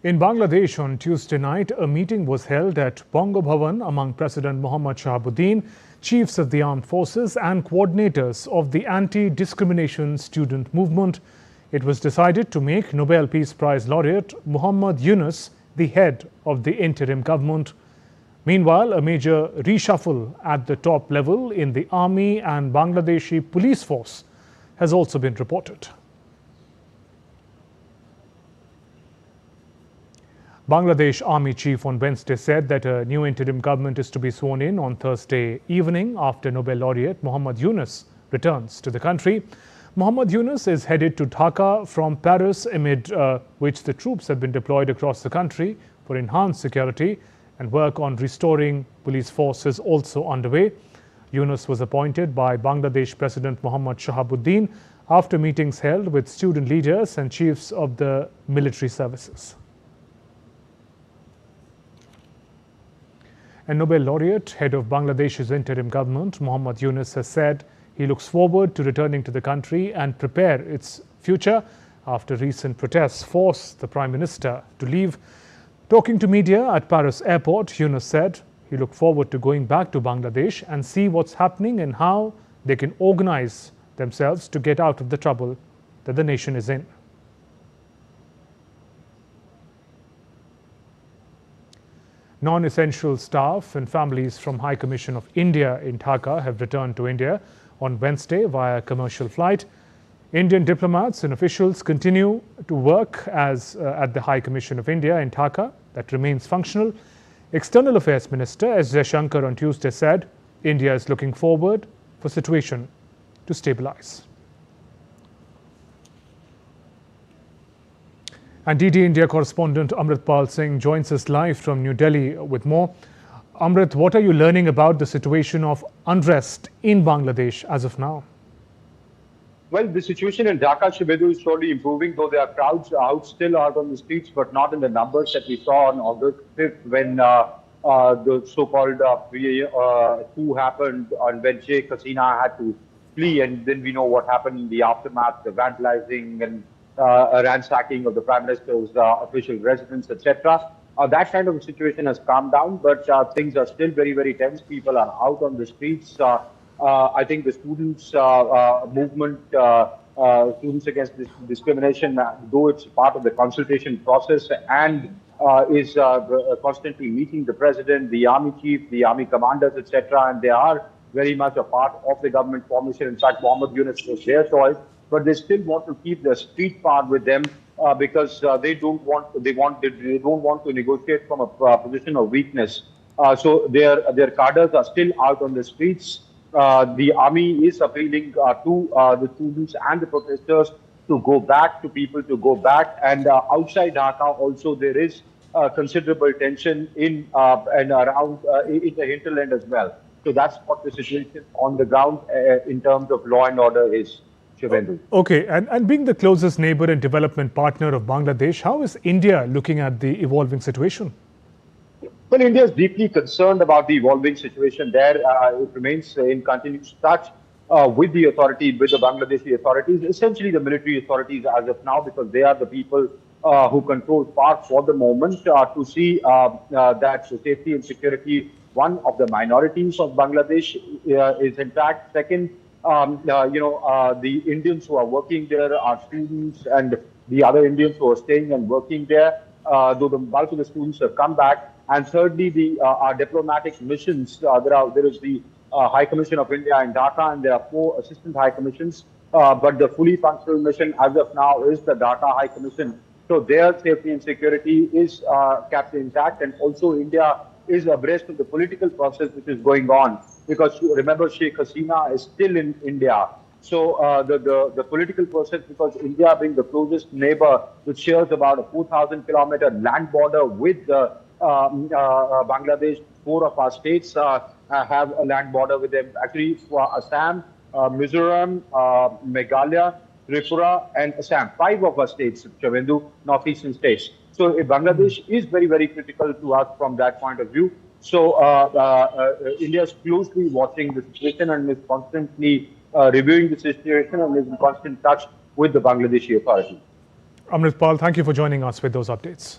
In Bangladesh on Tuesday night, a meeting was held at Bongo Bhavan among President Mohammad Shahabuddin, chiefs of the armed forces and coordinators of the anti-discrimination student movement. It was decided to make Nobel Peace Prize laureate Muhammad Yunus the head of the interim government. Meanwhile, a major reshuffle at the top level in the army and Bangladeshi police force has also been reported. Bangladesh Army Chief on Wednesday said that a new interim government is to be sworn in on Thursday evening after Nobel laureate Muhammad Yunus returns to the country. Muhammad Yunus is headed to Dhaka from Paris, amid which the troops have been deployed across the country for enhanced security, and work on restoring police force is also underway. Yunus was appointed by Bangladesh President Mohammad Shahabuddin after meetings held with student leaders and chiefs of the military services. And Nobel laureate, head of Bangladesh's interim government, Muhammad Yunus, has said he looks forward to returning to the country and prepare its future after recent protests forced the Prime Minister to leave. Talking to media at Paris airport, Yunus said he looked forward to going back to Bangladesh and see what's happening and how they can organize themselves to get out of the trouble that the nation is in. Non-essential staff and families from High Commission of India in Dhaka have returned to India on Wednesday via commercial flight. Indian diplomats and officials continue to work at the High Commission of India in Dhaka that remains functional. External Affairs Minister S. Jaishankar on Tuesday said India is looking forward for situation to stabilize. And DD India correspondent Amritpal Singh joins us live from New Delhi with more. Amrit, what are you learning about the situation of unrest in Bangladesh as of now? Well, the situation in Dhaka, Shibedu, is slowly improving, though there are crowds still out on the streets, but not in the numbers that we saw on August 5th when the so-called coup happened and when Sheikh Hasina had to flee. And then we know what happened in the aftermath, the vandalizing and ransacking of the Prime Minister's official residence, etc. That kind of a situation has calmed down, but things are still very, very tense. People are out on the streets. I think the students' movement, Students Against Discrimination, though it's part of the consultation process and is constantly meeting the president, the army chief, the army commanders, etc., and they are very much a part of the government formation. In fact, Muhammad Yunus was their choice, but they still want to keep the street part with them because they don't want to negotiate from a position of weakness. So their cadres are still out on the streets. The army is appealing to the students and the protesters to go back, to people to go back. And outside Dhaka also there is considerable tension in and around in the hinterland as well. So that's what the situation on the ground in terms of law and order is. Okay, and being the closest neighbor and development partner of Bangladesh, how is India looking at the evolving situation? Well, India is deeply concerned about the evolving situation there. It remains in continuous touch with the authorities, with the Bangladeshi authorities, essentially the military authorities as of now, because they are the people who control power for the moment, to see that safety and security, one of the minorities of Bangladesh, is intact. Second, the Indians who are working there are students, and the other Indians who are staying and working there, though the bulk of the students have come back. And thirdly, our diplomatic missions. There is the High Commission of India in Dhaka, and there are 4 assistant High Commissions. But the fully functional mission as of now is the Dhaka High Commission. So their safety and security is kept intact, and also India is abreast of the political process which is going on. Because remember, Sheikh Hasina is still in India. So the political process, because India being the closest neighbor, which shares about a 4,000-kilometer land border with Bangladesh, 4 of our states have a land border with them. Actually, for Assam, Mizoram, Meghalaya, Tripura, and Assam, 5 of our states, Chavendu, northeastern states. So Bangladesh is very, very critical to us from that point of view. So India is closely watching the situation and is constantly reviewing the situation and is in constant touch with the Bangladeshi authorities. Amritpal, thank you for joining us with those updates.